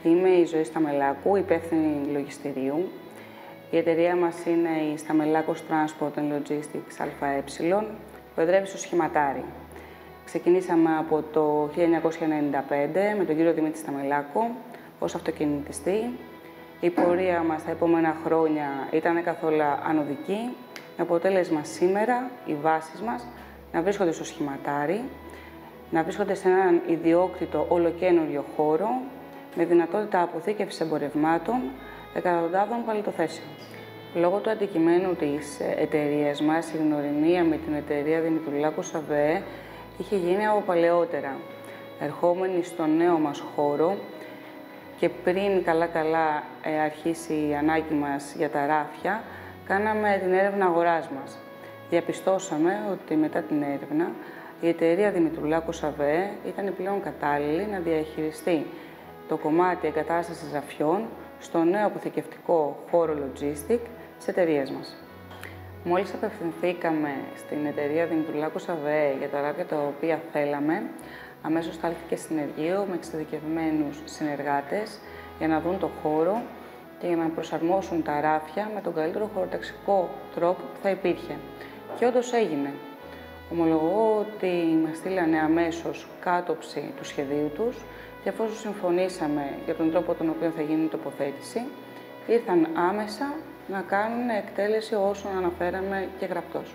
Είμαι η Ζωή Σταμελάκου, υπεύθυνη λογιστηρίου. Η εταιρεία μας είναι η Σταμελάκος Transport and Logistics ΑΕ, που εδρεύει στο Σχηματάρι. Ξεκινήσαμε από το 1995 με τον κύριο Δημήτρη Σταμελάκο ως αυτοκινητιστή. Η πορεία μας τα επόμενα χρόνια ήταν καθόλου ανωδική, με αποτέλεσμα σήμερα οι βάσεις μας να βρίσκονται στο Σχηματάρι, να βρίσκονται σε έναν ιδιόκτητο ολοκαίνουργιο χώρο με δυνατότητα αποθήκευσης εμπορευμάτων εκατοντάδων παλιτοθέσεων. Λόγω του αντικειμένου της εταιρείας μας, η γνωριμία με την εταιρεία Δημητρουλάκου ΑΒΕ είχε γίνει από παλαιότερα. Ερχόμενοι στο νέο μας χώρο και πριν καλά αρχίσει η ανάγκη μας για τα ράφια, κάναμε την έρευνα αγοράς μας. Διαπιστώσαμε ότι μετά την έρευνα η εταιρεία Δημητρουλάκου ΑΒΕ ήταν πλέον κατάλληλη να διαχειριστεί το κομμάτι εγκατάστασης ραφιών στο νέο αποθηκευτικό χώρο logistic της εταιρείας μας. Μόλις απευθυνθήκαμε στην εταιρεία Δημητρουλάκου ΑΒΕ για τα ράφια τα οποία θέλαμε, αμέσως στάλθηκε συνεργείο με εξειδικευμένους συνεργάτες για να δουν το χώρο και για να προσαρμόσουν τα ράφια με τον καλύτερο χωροταξικό τρόπο που θα υπήρχε. Και όντως έγινε. Ομολογώ ότι μας στείλανε αμέσως κάτωψη του σχεδίου τους και εφόσον συμφωνήσαμε για τον τρόπο τον οποίο θα γίνει η τοποθέτηση, ήρθαν άμεσα να κάνουν εκτέλεση όσων αναφέραμε και γραπτός.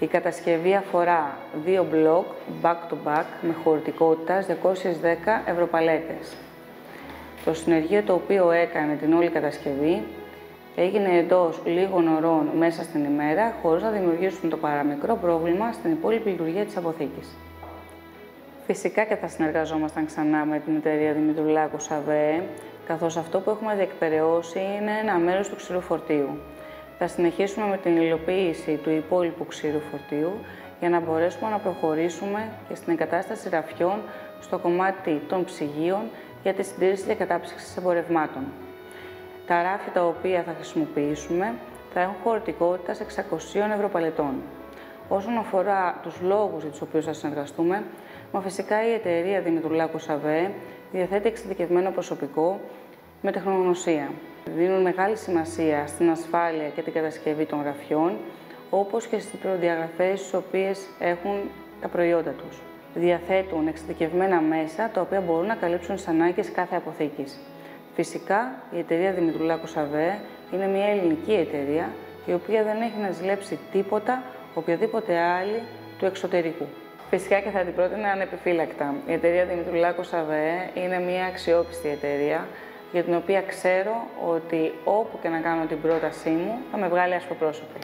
Η κατασκευή αφορά 2 μπλοκ back-to-back με χωρητικότητας 210 ευρωπαλέτες. Το συνεργείο το οποίο έκανε την όλη κατασκευή έγινε εντός λίγων ωρών μέσα στην ημέρα, χωρίς να δημιουργήσουν το παραμικρό πρόβλημα στην υπόλοιπη λειτουργία της αποθήκης. Φυσικά και θα συνεργαζόμασταν ξανά με την εταιρεία Δημητρουλάκου ΑΒΕ, καθώς αυτό που έχουμε διεκπεραιώσει είναι ένα μέρος του ξηρού φορτίου. Θα συνεχίσουμε με την υλοποίηση του υπόλοιπου ξηρού φορτίου για να μπορέσουμε να προχωρήσουμε και στην εγκατάσταση ραφιών στο κομμάτι των ψυγείων για τη συντήρηση και κατάψυξη εμπορευμάτων. Τα ράφια τα οποία θα χρησιμοποιήσουμε θα έχουν χωρητικότητα 600 ευρωπαλετών. Όσον αφορά τους λόγους για τους οποίους θα συνεργαστούμε, φυσικά η εταιρεία Δημητρουλάκου ΑΒΕ διαθέτει εξειδικευμένο προσωπικό με τεχνογνωσία. Δίνουν μεγάλη σημασία στην ασφάλεια και την κατασκευή των ραφιών, όπως και στις προδιαγραφές τις οποίες έχουν τα προϊόντα τους. Διαθέτουν εξειδικευμένα μέσα τα οποία μπορούν να καλύψουν τις ανάγκες κάθε αποθήκης. Φυσικά, η εταιρεία Δημητρουλάκου ΑΒΕ είναι μια ελληνική εταιρεία, η οποία δεν έχει να ζηλέψει τίποτα οποιοδήποτε άλλη του εξωτερικού. Φυσικά και θα την πρότεινα ανεπιφύλακτα. Η εταιρεία Δημητρουλάκου ΑΒΕ είναι μια αξιόπιστη εταιρεία, για την οποία ξέρω ότι όπου και να κάνω την πρότασή μου θα με βγάλει ασπροπρόσωπη.